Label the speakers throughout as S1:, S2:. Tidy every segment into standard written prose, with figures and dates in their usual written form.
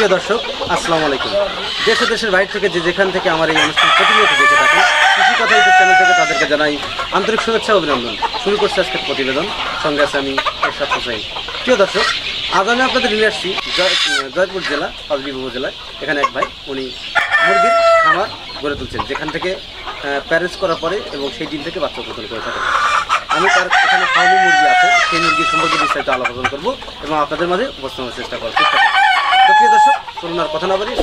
S1: প্রিয় দর্শক, আসসালামু আলাইকুম। দেশ ও দেশের বাইরে থেকে যেখান থেকে আমার এই অনুষ্ঠান প্রতিনিয়ত দেখে থাকেন, কৃষি কথা ইউটিউব চ্যানেল থেকে তাদেরকে জানাই আন্তরিক শুভেচ্ছা অভিনন্দন। শুরু করছে আজকের প্রতিবেদন, সঙ্গে আছে আমি এরশাদ হোসেন। প্রিয় দর্শক, আজ আমি আপনাদের নিয়ে আসছি জয়পুর জেলা পাঁচবিবি উপজেলায়। এখানে এক ভাই, উনি মুরগির খামার গড়ে তুলছেন, যেখান থেকে প্যারেন্টস করার পরে এবং সেই ডিম থেকে বাচ্চা উৎপাদন করে থাকেন। আমি তার এখানে ফার্মি মুরগি আছে, সেই মুরগি সম্পর্কে বিস্তারিত আলোচনা করবো এবং আপনাদের মাঝে উপস্থাপনের চেষ্টা করব। তো প্রিয় দর্শক, চলুন আর কথা না বলি,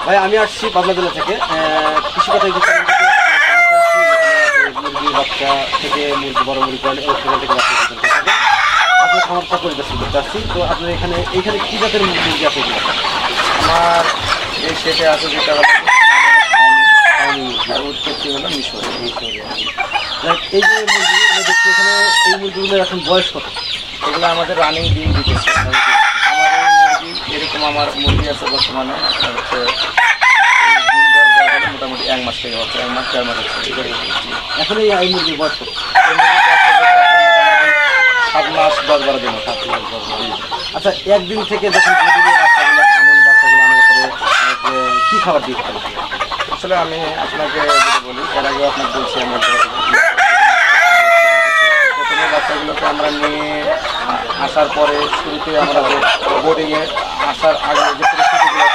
S1: ভাই আমি আসছি পাবনা জেলা থেকে, কৃষি কথা ইউটিউব চ্যানেল থেকে মুরগির বাচ্চা থেকে মুরগি বড় মুরগি পালন এবং সেখান থেকে বাচ্চা উৎপাদন করে থাকেন। আপনার খামারটা পরিদর্শন করতে আসছি। তো আপনার এখানে কী জাতের মুরগি আছে?
S2: আমার এই সেটে আছে যেটা উৎপত্তি হলো মিশর।
S1: এই যে মুরগিগুলো দেখছি এখানে, এই মুরগিগুলোর এখন বয়স কত?
S2: এগুলো আমাদের রানিং ডিম দিতেছে। আমার এই মুরগি এরকম আমার মুরগি আছে বর্তমানে হচ্ছে ডিম দেওয়ার বয়স হলো মোটামুটি 1 মাস থেকে হচ্ছে 1 মাস 4 মাস হচ্ছে।
S1: এখন এই মুরগির বয়স কত?
S2: এই মুরগির বয়স 7 মাস 10-12 দিন।
S1: আচ্ছা, একদিন থেকে যখন বাচ্চাগুলো আনার পরে কী খাবার দিয়ে থাকেন?
S2: আসলে আমি আপনাকে যেটা বলি, এর আগেও আপনাকে বলছি, আমি প্রথমে বাচ্চাগুলোকে আমরা নিয়ে আসার পরে শুরুতে আমরা যে বোর্ডিংয়ে আসার আগে যে পরিস্থিতিগুলো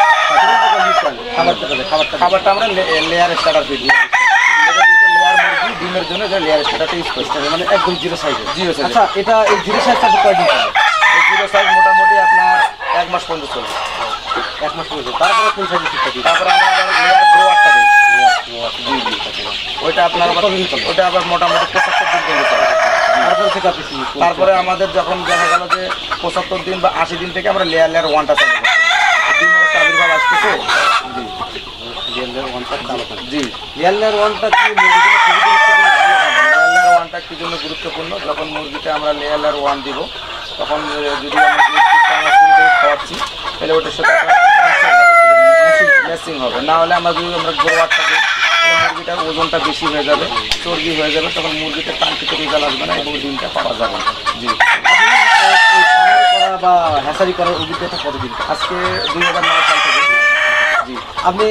S2: খাবারটা আমরা লেয়ার স্টার্টার দিই। লেয়ার মুরগি ডিমের জন্য যে লেয়ার স্টার্টারটা ইউজ করতে হবে, মানে একদম জিরো সাইজ।
S1: আচ্ছা, এটা এই জিরো সাইজটা কয়দিন চলে?
S2: এই জিরো সাইজ মোটামুটি আপনার 1 মাস পর্যন্ত চলে।
S1: 1 মাস পর্যন্ত। তারপরে কোন সাইজে শিক্ষা দিই?
S2: তারপরে আমরা লেয়ার গ্রোয়ারটা দিই। ওইটা আপনার ওইটা আবার মোটামুটি 75 দিন পর্যন্ত চলে। তারপরে আমাদের যখন দেখা গেল যে 75 দিন বা 80 দিন থেকে আমরা লেয়ার 1টা চালু করি। ডিমের একটা আবির্ভাব আসতেছে। জি,
S1: লেয়ার 1টা কি
S2: লেয়ার 1টা কি জন্য গুরুত্বপূর্ণ? যখন মুরগিটা আমরা লেয়ার 1 দিব, তখন যদি আমরা খাওয়াচ্ছি তাহলে ওটার সাথে ম্যাচিং হবে। না হলে আমরা যদি গ্রোয়ারটা দিই, মুরগিটার ওজনটা বেশি হয়ে যাবে, চর্বি হয়ে যাবে, তখন মুরগিটা কাঙ্ক্ষিত রেজাল্ট আসবে না এবং ডিমটা পাওয়া যাবে না। জি,
S1: বা হ্যাচারি করার অভিজ্ঞতা কতদিন?
S2: আজকে 2009 সাল থেকে।
S1: জি, আপনি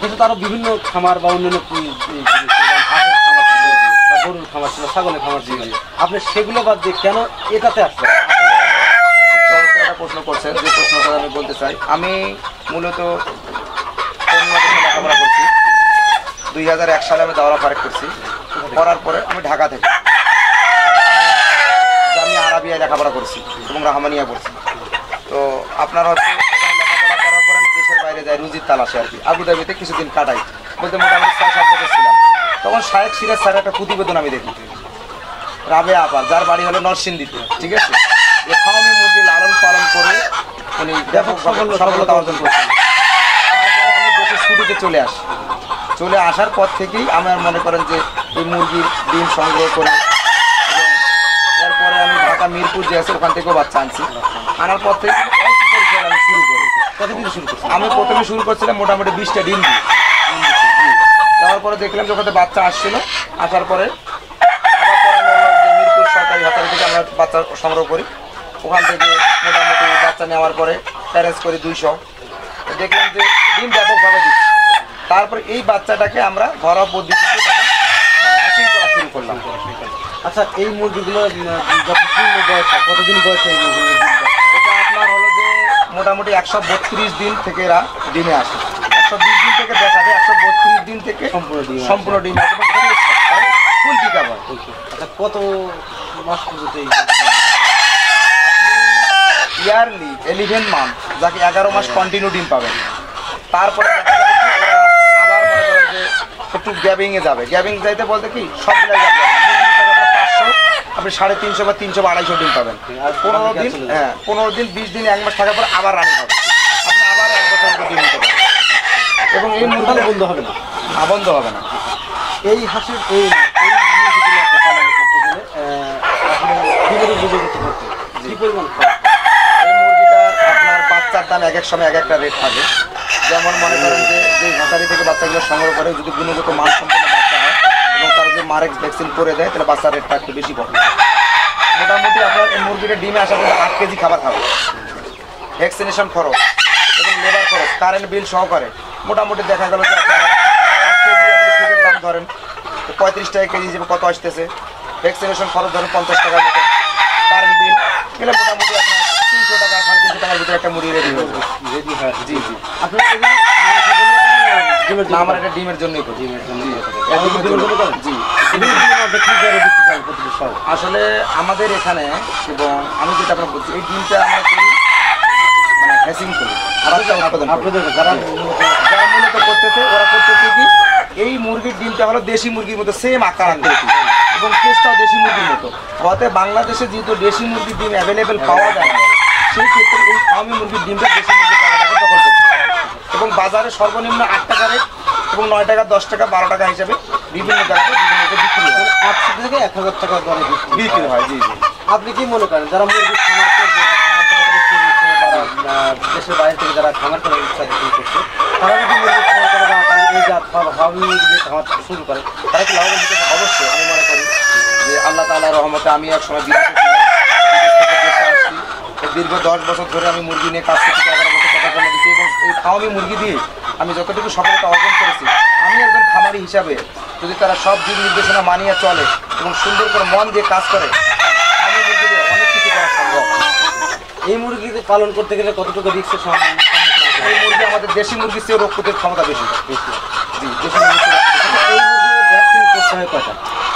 S1: কিন্তু তারও বিভিন্ন খামার বা অন্যান্য হাঁসের খামার ছিল বা গরুর খামার ছিল, ছাগলের খামার ছিল, আপনি সেগুলো বাদ দিয়ে কেন এটাতে আসছেন?
S2: একটা প্রশ্ন করছেন, যে প্রশ্নটা আমি বলতে চাই, আমি মূলত লেখাপড়া করছি। 2001 সালে আমি দাওরা ফারেক করছি। করার পরে আমি ঢাকা থেকে আমি আরাবিয়ায় লেখাপড়া করছি এবং রাহমানিয়া করছি। তো আপনার হচ্ছে লেখাপড়া করার পরে আমি দেশের বাইরে যাই রুজির তালাশে আর কি, আবুধাবিতে কিছুদিন কাটাই, বলতে মোটামুটি 6-7 বছর ছিলাম। তখন শায়েখ সিরাজ স্যারের একটা প্রতিবেদন আমি দেখি, রাবে আপা, যার বাড়ি হলো নরসিংদীতে, ঠিক আছে, যে ফার্মি মুরগি লালন পালন করে উনি ব্যাপক সফলতা অর্জন করছেন। তারপরে আমি দেশের ছুটিতে চলে আসি। চলে আসার পর থেকেই আমার মনে করেন যে এই মুরগির ডিম সংগ্রহ করে, এবং এরপরে আমি ঢাকা মিরপুর যে আছে ওখান থেকেও বাচ্চা আনছি। আনার পর থেকে আমি শুরু করি।
S1: কতদিন শুরু করছি?
S2: আমি প্রথমে শুরু করছিলাম মোটামুটি 20টা ডিম দিয়ে। যাওয়ার পরে দেখলাম যে ওখানে বাচ্চা আসছিল। আসার পরে আবার পরে আমি মিরপুর সরকারি হাতারি থেকে আমরা বাচ্চা সংগ্রহ করি। ওখান থেকে মোটামুটি বাচ্চা নেওয়ার পরে প্যারেন্টস করি 200। দেখলাম যে ডিম ব্যাপকভাবে দিচ্ছি। তারপরে এই বাচ্চাটাকে আমরা ঘরোয়া পদ্ধতিতে হ্যাচিং করা শুরু করলাম।
S1: আচ্ছা, এই মুরগিগুলো কতদিন বয়সে?
S2: এটা আপনার হলো যে মোটামুটি 132 দিন থেকে এরা ডিমে আসে। 120 দিন থেকে দেখা যায় 132 দিন থেকে সম্পূর্ণ ডিম আসে ফুল টিকা হয়।
S1: আচ্ছা, কত মাস পর্যন্ত?
S2: ইয়ারলি 11 মান্থ, যাকে 11 মাস কন্টিনিউ ডিম পাবেন। তারপরে আবার মনে করেন যে একটু গ্যাবিংয়ে যাবে। গ্যাবিং যাইতে বলতে কি সবগুলাই যাবে, 500 আপনি 350 বা 300 বা 250 ডিম পাবেন। আর 15 দিন, 15 দিন 20 দিন 1 মাস থাকার পর আবার রানিং হবে, আপনি আবার 1 বছর ডিম নিতে পারবেন। এবং এই মুরগি
S1: বন্ধ হবে না,
S2: বন্ধ হবে না।
S1: এই হাঁসের এই মুরগিগুলো কি পরিমাণ?
S2: এই মুরগিটার আপনার বাচ্চার দাম এক এক সময় এক একটা রেট থাকে। যেমন মনে করেন যে হাঁসারি থেকে বাচ্চাগুলো সংগ্রহ করে যদি গুণগত মান সম্পন্ন বাচ্চা হয় এবং তারা যদি মারেক্স ভ্যাকসিন করে দেয়, তাহলে বাচ্চার রেটটা একটু বেশি পড়ে। মোটামুটি আপনার এই মুরগিটা ডিমে আসা পর্যন্ত 8 কেজি খাবার খাবে। ভ্যাকসিনেশন খরচ এবং লেবার খরচ, কারেন্ট বিল সহকারে মোটামুটি দেখা গেল যে আপনার 8 কেজি আপনি ফিটের দাম ধরেন তো 35 টাকা কেজি হিসেবে কত আসতেছে, ভ্যাকসিনেশন খরচ ধরেন 50 টাকার মতো, কারেন্ট বিল গেলে মোটামুটি আপনার 300 টাকা 350 টাকার ভিতরে একটা মুরগি রেডি হয়ে যাবে।
S1: রেডি হয়।
S2: জি জি।
S1: আপনার
S2: না, আমার এটা ডিমের জন্যই করি।
S1: ডিমের জন্য
S2: জি।
S1: জি।
S2: আসলে আমাদের এখানে এবং আমি যেটা আপনার বলছি এই ডিমটা আমরা করি মানে হ্যাসিং করি, বাচ্চা উৎপাদন করি।
S1: আপনাদের যারা
S2: যারা মূলত করতেছে ওরা করতেছে কি এই মুরগির ডিমটা হলো দেশি মুরগির মতো সেম আকার আকৃতি এবং টেস্টটাও দেশি মুরগির মতো। অতএব বাংলাদেশে যেহেতু দেশি মুরগির ডিম অ্যাভেলেবেল পাওয়া যায় না, সেই ক্ষেত্রে এই ফার্মি মুরগির ডিমটা দেশি মুরগির টাকাটাকে দখল করতে এবং বাজারে সর্বনিম্ন 8 টাকা রেট এবং 9 টাকা 10 টাকা 12 টাকা হিসাবে বিভিন্ন জায়গায় বিভিন্ন বিক্রি হয়।
S1: 800 থেকে 1000 টাকা দরে
S2: বিক্রি হয়। জি জি।
S1: আপনি কি মনে করেন যারা মুরগি খামার করবে, দেশের বাইরে থেকে যারা খামার করার ইচ্ছা করছে, তারা যদি মুরগি খামার করে বা এই জাত হাবি মুরগি খামার শুরু করে, তারা কি লাভবান হতে পারে?
S2: অবশ্যই আমি মনে করি যে আল্লাহ তাআলার রহমতে আমি এক সময় বিদেশে ছিলাম, বিদেশ থেকে দেশে আসছি। দীর্ঘ 10 বছর ধরে আমি মুরগি নিয়ে কাজ করছি, 11 বছর টাকা জমা দিচ্ছি এবং এই ফার্মি মুরগি দিয়ে আমি যতটুকু সফলতা অর্জন করেছি, আমি একজন খামারি হিসাবে যদি তারা সব দিক নির্দেশনা মানিয়ে চলে এবং সুন্দর করে মন দিয়ে কাজ করে, আমি মুরগি দিয়ে অনেক কিছু করা সম্ভব।
S1: এই মুরগি পালন করতে গেলে কতটুকু রিস্কের সম্মুখীন?
S2: এই মুরগি আমাদের দেশি মুরগির চেয়ে রোগ প্রতিরোধ ক্ষমতা বেশি।
S1: বেশি।
S2: জি, দেশি মুরগির চেয়ে
S1: এই মুরগির ভ্যাকসিন করতে হয় কয়টা?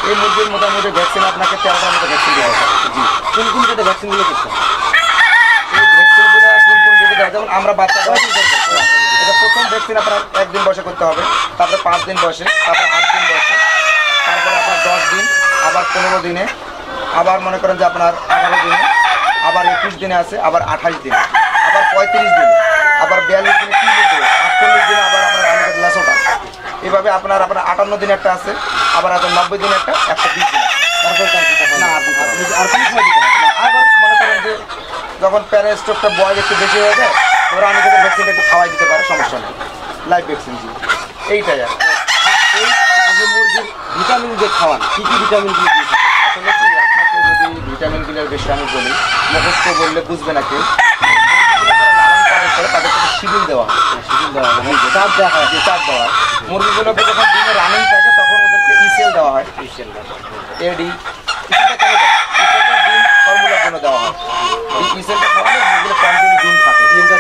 S2: এই মুরগির মোটামুটি ভ্যাকসিন আপনাকে 13টার মতো ভ্যাকসিন দেওয়া হবে। জি।
S1: কোন কোন জায়গায় ভ্যাকসিনগুলো করতে হয়?
S2: এই ভ্যাকসিনগুলো কোন কোন জায়গায় দেওয়া, যেমন আমরা বাচ্চা এটা প্রথম ভ্যাকসিন আপনার 1 দিন বয়সে করতে হবে, তারপরে 5 দিন বয়সে, তারপরে 8 দিন বয়সে, তারপরে আপনার 10 দিন, আবার 15 দিনে, আবার মনে করেন যে আপনার 18 দিনে, আবার 21 দিনে আছে, আবার 28 দিনে, আবার 35 দিনে, আবার 42 দিনে, 30 দিনে, 48 দিনে, আবার আপনার আমাদের লাসোটা। এভাবে আপনার 58 দিনে একটা আছে, আবার আছে 90 দিনে একটা, 120 দিনে।
S1: তারপরে তার দিতে হয়
S2: না,
S1: না।
S2: আর দিতে হবে না।
S1: আর কোনো সময় দিতে হয় না।
S2: আবার মনে করেন যে যখন প্যারাস্টোকটা বয়স একটু বেশি হয়ে যায়, ওরা আমি তাদের ভ্যাকসিনটা একটু খাওয়াই দিতে পারে, সমস্যা নেই। Live vaccine. জি, এইটাই আর
S1: এই আপনি মুরগির ভিটামিন যে খাওয়ান, কী কী ভিটামিন দিয়ে দিয়ে থাকেন?
S2: আসলে কি আপনাকে যদি ভিটামিনগুলোর বেশি আমি বলি, মুখস্থ বললে বুঝবে না কেউ। লালন পালন করে তাদেরকে শিডিউল দেওয়া হয়,
S1: শিডিউল দেওয়া হয়, চাপ দেওয়া হয়।
S2: যে চাপ দেওয়া হয়। মুরগিগুলোকে যখন দিনে রানিং থাকে তখন ওদেরকে ইসেল দেওয়া হয়, এডি ইসেলটা কেন দেয়? ইসেলটা ডিম ফর্মুলার জন্য দেওয়া হয়। এই ইসেলটা খাওয়ালে মুরগিগুলো কন্টিনিউ ডিম থাকে,
S1: ডিমটা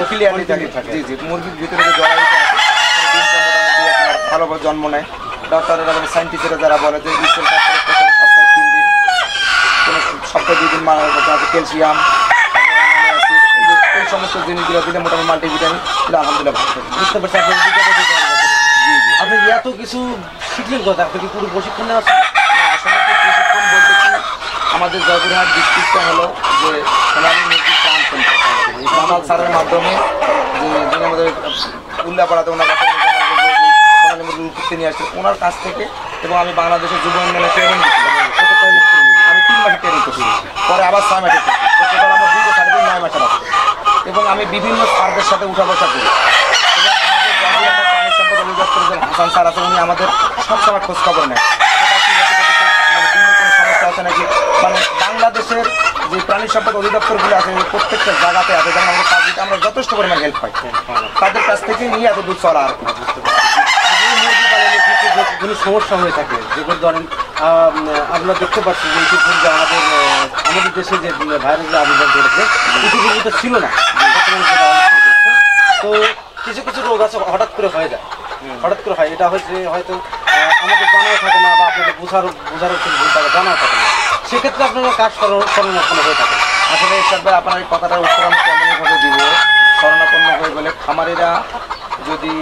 S1: ক্লিয়ারলি
S2: থাকে। জি জি। মুরগির ভিতরে যে জরায়ুটা আছে সেই ডিমটা মোটামুটি আপনার ভালোভাবে জন্ম নেয়। ডক্টরেরা মানে সায়েন্টিস্টরা যারা বলে যে ইসেলটা প্রথম সপ্তাহে 3 দিন, কোনো সপ্তাহে 2 দিন মারার মতো আছে, ক্যালসিয়াম, এই সমস্ত জিনিসগুলো দিলে মোটামুটি মাল্টিভিটামিন দিলে আলহামদুলিল্লাহ ভালো থাকে।
S1: বুঝতে পারছি আপনি আপনি এত কিছু শিখলেন কথা, আপনি কি পুরো প্রশিক্ষণ নেওয়া আছে?
S2: না, আসলে কি প্রশিক্ষণ বলতে কি আমাদের জয়পুরহাট ডিস্ট্রিক্টটা হলো যে সোনালী মুরগির প্রাণ সেন্টার, জামাল স্যারের মাধ্যমে যিনি আমাদের উল্লাপাড়াতে ওনার কাছে সোনালী মুরগির উৎপত্তি নিয়ে আসছে ওনার কাছ থেকে, এবং আমি বাংলাদেশের যুব উন্নয়নে ট্রেনিং দিচ্ছিলাম। আমি 3 মাসের ট্রেনিং করছি, পরে আবার 6 মাসের করছি, টোটাল আমার 2 সাড়ে 9 মাসের আছে। এবং আমি বিভিন্ন স্যারদের সাথে উঠা বসা করি এবং আমাদের জয়পুরহাট প্রাণী সম্পদ অধিদপ্তরের যে হাসান স্যার আছে উনি আমাদের সবসময় খোঁজ খবর নেয়। মানে বিভিন্ন কোনো সমস্যা আছে নাকি, মানে বাংলাদেশের যে প্রাণী সম্পদ অধিদপ্তরগুলো আছে প্রত্যেকটা জায়গাতে আছে, যেমন আমাদের কাজ দিতে আমরা যথেষ্ট পরিমাণ হেল্প পাই, তাদের কাছ থেকে নিয়ে এত দূর চলা আর কি।
S1: মুরগি পালনের ক্ষেত্রে কোনো সমস্যা হয়ে থাকে, যেগুলো ধরেন আমরা দেখতে পাচ্ছি যে ইতিপূর্বে আমাদের দেশে যে ভাইরাসের আবির্ভাব ঘটেছে, ইতিপূর্বে তো ছিল না, বর্তমানে যেটা অবস্থা করছে। তো কিছু কিছু রোগ আছে হঠাৎ করে হয়ে যায়, হঠাৎ করে হয়, এটা হচ্ছে হয়তো আমাদের জানাও থাকে না বা আপনাদের বোঝারও ভুল থাকে, জানাও থাকে না, সেক্ষেত্রে আপনারা কাজ শরণাপন্ন হয়ে থাকেন।
S2: আসলে হিসাবে আপনার এই কথাটার উত্তর আমি কেমনভাবে দিব, শরণাপন্ন হয়ে বলে খামারিরা যদি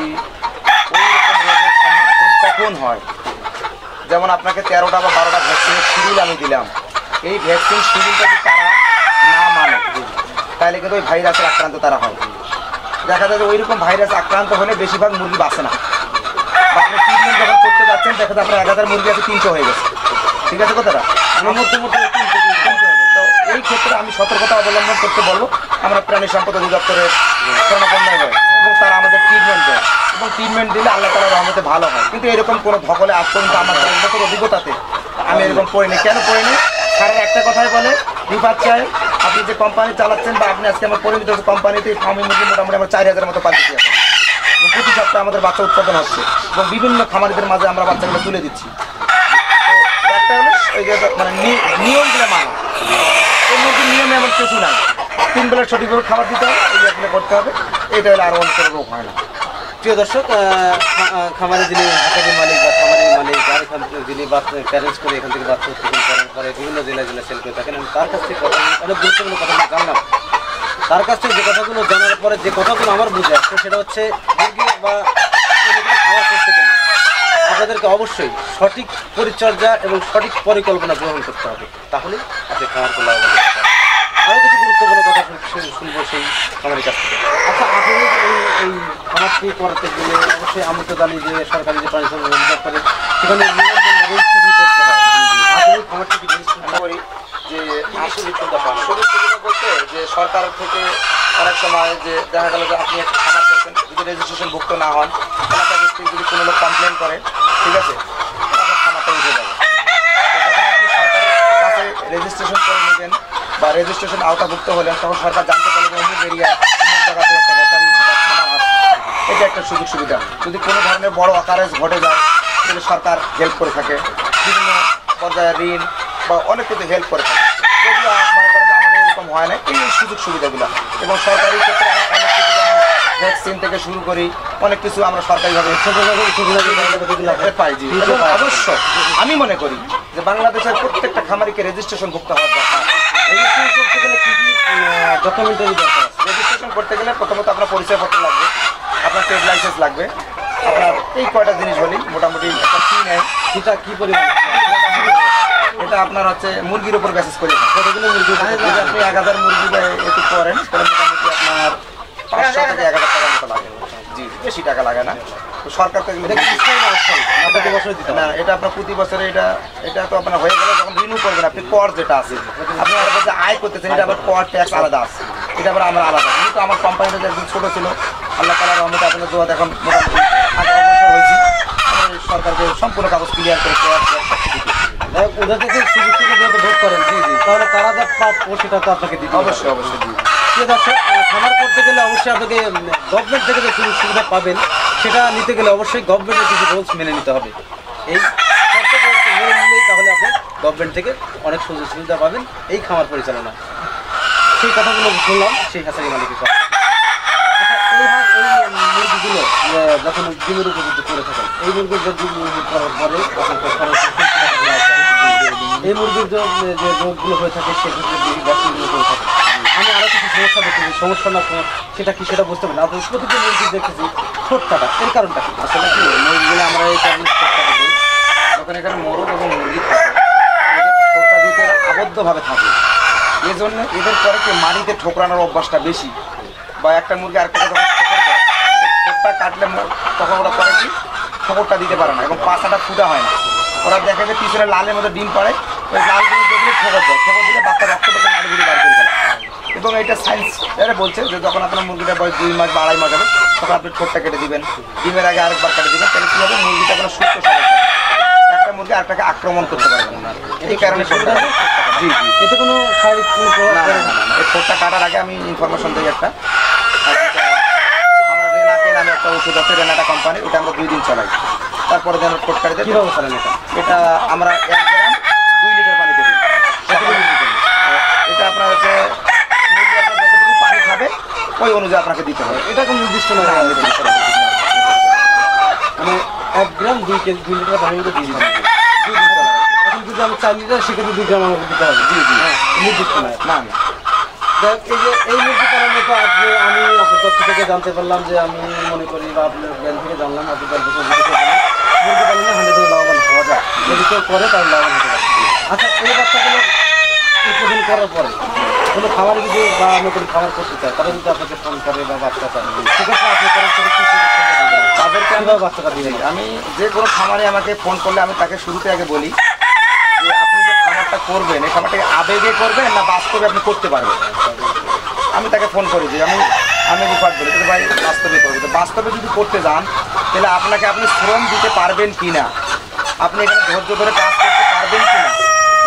S2: ওই রকম রোগের সম্মুখীন কখন হয়, যেমন আপনাকে 13টা বা 12টা ভ্যাকসিনের শিডিউল আমি দিলাম, এই ভ্যাকসিন শিডিউলটা যদি তারা না মানে তাহলে কিন্তু ওই ভাইরাসের আক্রান্ত তারা হয়। দেখা যায় যে ওইরকম ভাইরাস আক্রান্ত হলে বেশিরভাগ মুরগি বাঁচে না, বা আপনি ট্রিটমেন্ট যখন করতে যাচ্ছেন দেখা যায় আপনার 1000 মুরগি আছে 300 হয়ে গেছে। ঠিক আছে কথাটা? আমার মধ্যে 300 হয়ে গেছে। তো এই ক্ষেত্রে আমি সতর্কতা অবলম্বন করতে বলবো, আমরা প্রাণী সম্পদ অধিদপ্তরের শরণাপন্ন হয় এবং তারা আমাদের ট্রিটমেন্ট দেয় এবং ট্রিটমেন্ট দিলে আল্লাহ তাআলার রহমতে ভালো হয়। কিন্তু এরকম কোনো ধকলে আজ পর্যন্ত আমার অভিজ্ঞতাতে আমি এরকম পড়িনি। কেন পড়িনি? স্যারের একটা কথাই বলে, রিফাত সাহেব আপনি যে কোম্পানি চালাচ্ছেন বা আপনি আজকে আমার পরিমিত কোম্পানিতে ফার্মি মুরগি মোটামুটি আমরা 4000 মতো পালতেছি এখন। প্রতি সপ্তাহে আমাদের বাচ্চা উৎপাদন হচ্ছে এবং বিভিন্ন খামারিদের মাঝে আমরা বাচ্চাগুলো তুলে দিচ্ছি। তো একটা হলো ওই যে মানে নিয়মগুলো মানা, এই মুরগির নিয়মে এমন কিছু নাই, 3 বেলা সঠিকভাবে খাবার দিতে হবে, এই আসলে করতে হবে, এটা হলে আর অন্য কোনো রোগ হয় না।
S1: প্রিয় দর্শক, খামারে যিনি হাটের মালিক বা খামারের মালিক, যার এখান থেকে যিনি প্যারেন্টস করে এখান থেকে বাচ্চা উৎপাদন করার পরে বিভিন্ন জেলায় সেল করে থাকেন, আমি তার কাছ থেকে অনেক গুরুত্বপূর্ণ কথা জানলাম। তার কাছ থেকে যে কথাগুলো জানার পরে যে কথাগুলো আমার বুঝে আসছে সেটা হচ্ছে মুরগি বা খাবার করতে গেলে আপনাদেরকে অবশ্যই সঠিক পরিচর্যা এবং সঠিক পরিকল্পনা গ্রহণ করতে হবে, তাহলে আপনি খামার করলে আরও কিছু গুরুত্বপূর্ণ কথা শুনবো সেই খামারের কাছ থেকে। আচ্ছা, আপনি এই খামারটি করাতে গেলে অবশ্যই আমি তো জানি যে সরকারি যে প্রাণী সম্পদ অধিদপ্তরে সেখানে রেজিস্ট্রেশন করতে হয়। আপনি খামারটি কি রেজিস্ট্রেশন করি যে সুযোগ সুবিধা
S2: বলতে যে সরকার থেকে অনেক সময় যে দেখা গেল যে আপনি একটা খামার করছেন, যদি রেজিস্ট্রেশন ভুক্ত না হন, এলাকা ভিত্তিক যদি কোনো লোক কমপ্লেন করে, ঠিক আছে, আপনার খামারটা উঠে যাবে। তো যখন আপনি সরকারের কাছে রেজিস্ট্রেশন করে নেবেন বা রেজিস্ট্রেশন আওতাভুক্ত হলেন, তখন সরকার জানতে পারবে যে অমুক এরিয়া অমুক জায়গাতে একটা হ্যাচারি বা খামার আছে। এটা একটা সুযোগ সুবিধা। যদি কোনো ধরনের বড় আকারেজ ঘটে যায় তাহলে সরকার হেল্প করে থাকে, বিভিন্ন পর্যায়ে ঋণ বা অনেক কিছু হেল্প করে থাকে। যদিও মনে করেন যে আমাদের এরকম হয় না, এই সুযোগ সুবিধাগুলো। এবং সরকারি ক্ষেত্রে অনেক কিছু যেমন ভ্যাকসিন থেকে শুরু করি অনেক কিছু আমরা সরকারিভাবে পাই। অবশ্য আমি মনে করি যে বাংলাদেশের প্রত্যেকটা খামারিকে রেজিস্ট্রেশনভুক্ত হওয়ার দরকার।
S1: রেজিস্ট্রেশন করতে গেলে কী কী ডকুমেন্টারি দরকার?
S2: রেজিস্ট্রেশন করতে গেলে প্রথমত আপনার পরিচয়পত্র লাগবে, আপনার ট্রেড লাইসেন্স লাগবে, আপনার এই কয়টা জিনিস হলেই মোটামুটি একটা ফি নেয়।
S1: সেটা কী পরিমাণ?
S2: এটা আপনার হচ্ছে মুরগির উপর বেসিস করে
S1: কতগুলো মুরগি?
S2: যদি আপনি 1000 মুরগি একটু করেন তাহলে মোটামুটি আপনার 500 থেকে 1000 টাকার মতো লাগে। জি, বেশি টাকা লাগে না। তো সরকার থেকে না, এটা আপনার প্রতি বছরে এটা তো আপনার হয়ে গেলে যখন রিনিউ করবেন আপনি কর যেটা আছে আপনি আর যে আয় করতেছেন এটা আবার কর ট্যাক্স আলাদা আছে, এটা আবার আমার আলাদা। কিন্তু আমার কোম্পানিটা যে একদিন ছোটো ছিল, আল্লাহ তাআলার রহমতে আপনাদের দোয়া এখন মোটামুটি 8 বছর হয়েছি, সরকারকে সম্পূর্ণ কাগজ ক্লিয়ার করে
S1: ওদের থেকে সুযোগ সুবিধা যেহেতু ভোগ করেন, জি জি, তাহলে তারা যা প্রাপ্য সেটা তো আপনাকে দিতে
S2: অবশ্যই অবশ্যই। জি,
S1: দর্শক, খামার করতে গেলে অবশ্যই আপনাকে গভর্নমেন্ট থেকে যে সুযোগ সুবিধা পাবেন সেটা নিতে গেলে অবশ্যই গভর্নমেন্টের কিছু রুলস মেনে নিতে হবে। এই মেনে নিলেই তাহলে আপনি গভর্নমেন্ট থেকে অনেক সুযোগ সুবিধা পাবেন এই খামার পরিচালনা। সেই কথাগুলো শুনলাম সেই হাসারি মালিকের কথা। আচ্ছা, এই মুরগিগুলো যখন ডিমের উপযুক্ত করে থাকেন, এই মুরগির করার পরে এই মুরগির যে রোগগুলো হয়ে থাকে সেক্ষেত্রে ভ্যাকসিনগুলো করে থাকে। আমি আরও কিছু সমস্যা দেখতেছি, সমস্যা না সেটা কি সেটা বুঝতে পারি না। আপনার প্রতিটি মুরগি দেখতেছি ঠোঁট কাটা, এর কারণটা কি?
S2: আসলে কি মুরগিগুলো আমরা এই কারণে ঠোঁটটা দিই, যখন এখানে মোরগ এবং মুরগি থাকে এদের ঠোঁটটা দিতে আবদ্ধভাবে থাকে, এই জন্য এদের পরে কি মাটিতে ঠোকরানোর অভ্যাসটা বেশি। বা একটা মুরগি আরেকটাকে যখন ঠোকর দেয়, ঠোঁটটা কাটলে তখন ওরা করে কি ঠোকরটা দিতে পারে না এবং পাছাটা ফুটা হয় না। ওরা দেখে যে পিছনে লালের মধ্যে ডিম পড়ে, ওই লাল ডিম দেখলে ঠোকর দেয়, ঠোকর দিলে বাচ্চা রক্ত থেকে নাড়িগুলি বার করে ফেলে। এবং এটা সায়েন্স এটা বলছে যে যখন আপনার মুরগিটা বয়স 2 মাস বা 2.5 মাস হবে তখন আপনি ঠোঁটটা কেটে দিবেন, ডিমের আগে আরেকবার কেটে দিবেন, তাহলে কী হবে মুরগিটা কোনো সুস্থ সবল হবে, একটা মুরগি আরেকটাকে আক্রমণ করতে পারবে না। এই কারণে ঠোঁটটা জি জি
S1: এতে কোনো শারীরিক
S2: এই ঠোঁটটা কাটার আগে আমি ইনফরমেশন দিই একটা। আমার রেনাকে নামে একটা ওষুধ আছে, রেনাটা কোম্পানি, ওটা আমরা 2 দিন চালাই, তারপরে যেন ঠোঁট কাটে দেয়।
S1: কীভাবে চালান এটা?
S2: এটা আমরা 1 গ্রাম 2 লিটার পানিতে দিই। এটা আপনার হচ্ছে মুরগি আপনার যতটুকু পানি খাবে ওই অনুযায়ী আপনাকে দিতে হবে।
S1: এটা কোনো নির্দিষ্ট নয়, মানে 1 গ্রাম 2 লিটার পানির মধ্যে দিয়ে দিতে হবে।
S2: 2 দিন চালাই।
S1: এখন যদি আমি 4 লিটার সেক্ষেত্রে 2 গ্রাম আমাকে দিতে হবে।
S2: জি জি,
S1: নির্দিষ্ট নয়।
S2: না
S1: এই যে এই মুরগি পালনের তো আমি আপনার তথ্য থেকে জানতে পারলাম যে আমি মনে করি বা আপনার জ্ঞান থেকে জানলাম আপনি মুরগি পালনে 100% লাভবান হওয়া যায়, যদি কেউ করে তাহলে লাভবান হতে পারে। আচ্ছা, এই বাচ্চাগুলো উৎপাদন করার পরে কোনো খাবার যদি বা নতুন খাবার করতে চায় তারা যদি আপনাকে ফোন করে বা বাচ্চা চায় সেক্ষেত্রে আপনি করার পরে কী তাদেরকে আমরা বাচ্চাটা দিয়ে
S2: আমি যে কোনো খামারে আমাকে ফোন করলে আমি তাকে শুরুতে আগে বলি যে আপনি যে খামারটা করবেন এই খামারটাকে আবেগে করবেন না বাস্তবে আপনি করতে পারবেন। আমি তাকে ফোন করি যে আমি রিফাত বলি যে ভাই বাস্তবে করবো, তো বাস্তবে যদি করতে যান তাহলে আপনি শ্রম দিতে পারবেন কি না, আপনি এখানে ধৈর্য ধরে কাজ করতে পারবেন কি না,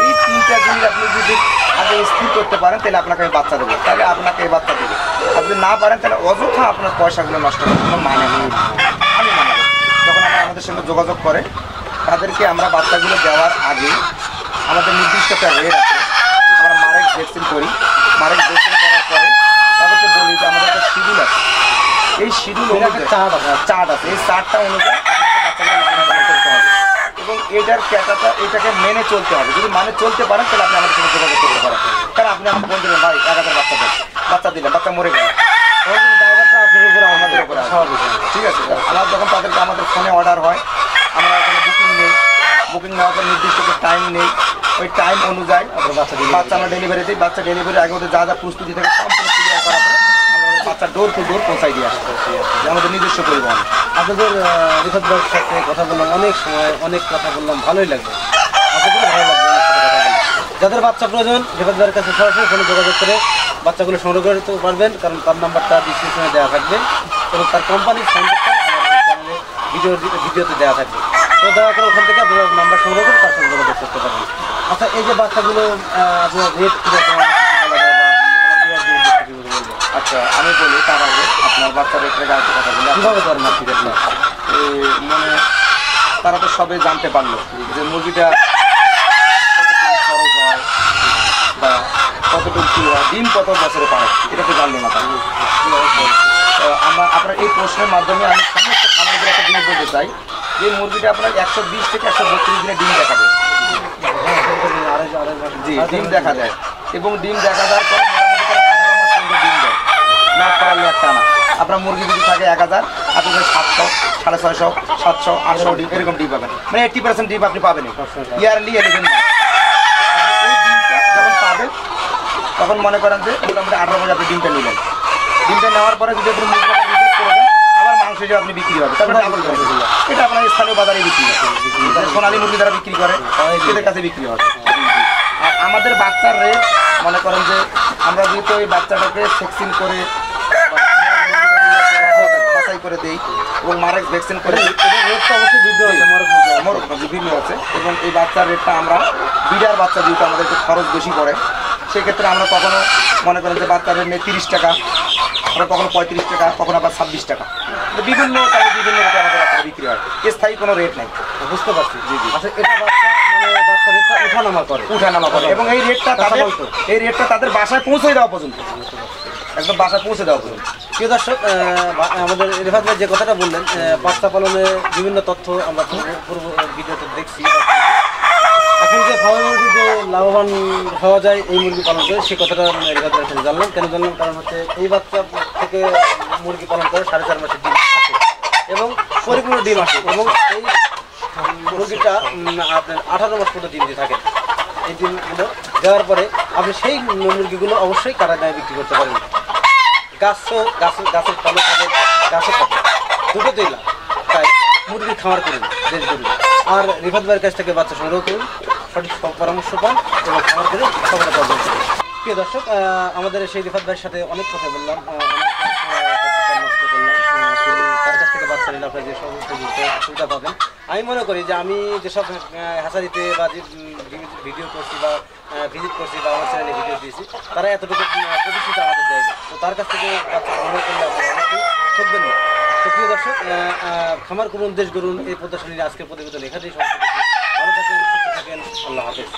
S2: এই 3টা জিনিস আপনি যদি আগে স্থির করতে পারেন তাহলে আপনাকে আমি বাচ্চা দেবো, তাহলে আপনাকে এই বাচ্চা দেবো। আর যদি না পারেন তাহলে অযথা আপনার পয়সাগুলো নষ্ট করার কোনো মানে নেই আমি মনে করি। যখন আমরা আমাদের সঙ্গে যোগাযোগ করে তাদেরকে আমরা বাচ্চাগুলো দেওয়ার আগে আমাদের নির্দিষ্ট একটা রেট আছে, আমরা মারেক ভ্যাকসিন করি। মারেক ভ্যাকসিন করার পরে তাদেরকে বলি যে আমাদের একটা শিডিউল আছে, এই শিডিউল অনুযায়ী চার্ট আছে, এই চার্টটা অনুযায়ী আপনাকে বাচ্চাগুলো লালন পালন করতে হবে এবং এটাকে মেনে চলতে হবে। যদি মানে চলতে পারেন তাহলে আপনি আমাদের সঙ্গে যোগাযোগ করতে পারেন। কারণ আপনি আমাকে বলতে দেবেন ভাই 1000 বাচ্চা দিলেন, বাচ্চা মরে গেল, ড্রাইভারটা আপনার উপরে আমাদের উপরে স্বাভাবিক, ঠিক আছে। আমার যখন তাদেরকে আমাদের ফোনে অর্ডার হয়, আমরা ওখানে বুকিং নেই, বুকিং নেওয়ার পর নির্দিষ্ট টাইম নেই, ওই টাইম অনুযায়ী বাচ্চা আমরা ডেলিভারি দিই। বাচ্চা ডেলিভারি আগে ওদের যা যা প্রস্তুতি থাকে সম্পূর্ণ ক্লিয়ার করার পরে আমরা বাচ্চা ডোর টু ডোর পৌঁছাই দিয়ে আসতে আমাদের নিজস্ব পরিবহন।
S1: আপনাদের রিফাত ভাইয়ের সাথে কথা বললাম, অনেক সময় অনেক কথা বললাম, ভালোই লাগবে, আপনাদেরও ভালো লাগবে অনেক সাথে কথা বললাম। যাদের বাচ্চা প্রয়োজন রিফাত ভাইয়ের কাছে সরাসরি ফোনে যোগাযোগ করে বাচ্চাগুলো সংগ্রহ করতে পারবেন, কারণ তার নাম্বারটা ডিসক্রিপশনে দেওয়া থাকবে এবং তার কোম্পানির সম্পর্কটা আমাদের চ্যানেলে ভিডিওতে দেওয়া থাকবে। তো দয়া করে ওখান থেকে আপনার নাম্বার সংগ্রহ করে তার সঙ্গে যোগাযোগ করতে পারবেন। আচ্ছা, এই যে বাচ্চাগুলো আপনার রেট কীরকম বলা যায় বা
S2: আচ্ছা আমি বলি তার আগে আপনার বাচ্চা রেটের গাড়িতে কথা বলি
S1: কীভাবে করেন আপনি রেট?
S2: মানে তারা তো সবে জানতে পারলো যে মুরগিটা কতটুকু খরচ হয় বা কতটুকু কী হয়, ডিম কত বছরে পায় এটা তো জানলো না তারা। আমরা আপনার এই প্রশ্নের মাধ্যমে আমি সমস্ত খামারদের একটা জিনিস বলতে চাই যে মুরগিটা আপনার 120 থেকে 132 দিনে ডিম দেখা যায়। জি, ডিম দেখা যায় এবং ডিম দেখা দেওয়ার পরে মোটামুটি তারা 18 মাস পর্যন্ত ডিম দেয়, না পারলে একটা না। আপনার মুরগি যদি থাকে 1000, আপনি 700, 650, 700, 800 ডিম এরকম ডিম পাবেন, মানে 80% ডিম আপনি পাবেন ইয়ারলি 11 মাস। ওই ডিমটা যখন পাবেন তখন মনে করেন যে মোটামুটি 18 মাসে আপনি ডিমটা নিলেন। ডিমটা নেওয়ার পরে যদি আপনি মুরগিটা রিজেক্ট করে দেন আবার মাংস হিসেবে আপনি বিক্রি হবে, তারপরে ডাবল করে এটা আপনার স্থানীয় বাজারে বিক্রি হবে, সোনালী মুরগি দ্বারা বিক্রি করে এদের কাছে বিক্রি হবে। আর আমাদের বাচ্চার রেট মনে করেন যে আমরা যেহেতু ওই বাচ্চাটাকে ভ্যাকসিন করে বাছাই করে দিই এবং মারেক ভ্যাকসিন করে দিই, রেটটা অবশ্যই বিভিন্ন আছে এবং এই বাচ্চার রেটটা আমরা বিডার বাচ্চা যেহেতু আমাদের একটু খরচ বেশি পড়ে, সেক্ষেত্রে আমরা কখনো মনে করেন যে বাচ্চার রেট নেই 30 টাকা, আমরা কখনো 35 টাকা, কখনো আবার 26 টাকা, বিভিন্ন টাইপের বিভিন্ন রেটে আমাদের বাচ্চা বিক্রি হয়, স্থায়ী কোনো রেট নেই। বুঝতে পারছি। জি জি।
S1: আচ্ছা, এটা বাচ্চা মানে বাচ্চা রেটটা ওঠানামা করে এবং এই রেটটা তাদের বাসায় পৌঁছে দেওয়া পর্যন্ত, একদম বাসায় পৌঁছে দেওয়া পর্যন্ত। প্রিয় দর্শক, আমাদের রিফাত ভাই যে কথাটা বললেন, বাচ্চা পালনের বিভিন্ন তথ্য আমরা পূর্ব ভিডিওতে দেখছি। এখন যে ফার্ম মুরগি যে লাভবান হওয়া যায় এই মুরগি পালন করে, সেই কথাটা রিফাত ভাইয়ের সাথে জানলাম। কেন জানলাম? কারণ হচ্ছে এই বাচ্চা থেকে মুরগি পালন করে 4.5 মাসের ডিম আসে এবং পরিপূর্ণ ডিম আসে এবং এই মুরগিটা আপনার 18 মাস পর্যন্ত ডিম দিয়ে থাকেন। এই ডিমগুলো দেওয়ার পরে আপনি সেই মুরগিগুলো অবশ্যই কাটা দামে বিক্রি করতে পারবেন। গাছের ফলও খাবেন, গাছও খাবেন, দুটোতেই লাভ। তাই মুরগির খামার করুন, দেশ করুন আর রিফাত ভাইয়ের কাছ থেকে বাচ্চা সংগ্রহ করুন, সঠিক পরামর্শ পান এবং খামার করে সফলতা অর্জন করুন। প্রিয় দর্শক, আমাদের সেই রিফাত ভাইয়ের সাথে অনেক কথা বললাম, নষ্ট করলাম। তার কাছ থেকে বাচ্চা নিলে আপনার যে সমস্ত সুবিধা পাবেন। আমি মনে করি যে আমি যেসব হ্যাচারিতে বা যে ভিডিও করছি বা ভিজিট করছি বা আমার চ্যানেলে ভিডিও দিয়েছি, তারা এতটুকু প্রতিষ্ঠিত আমাদের দেয়নি। তো তার কাছ থেকে বাচ্চা সংগ্রহ করলে আপনারা অনেকেই ঠকবেন না। তো প্রিয় দর্শক, খামার করুন, দেশ গড়ুন, এই প্রদর্শনী আজকের প্রতিবেদন এখানেই সমাপ্ত করছি। ভালো থাকেন, সুস্থ থাকেন, আল্লাহ হাফেজ।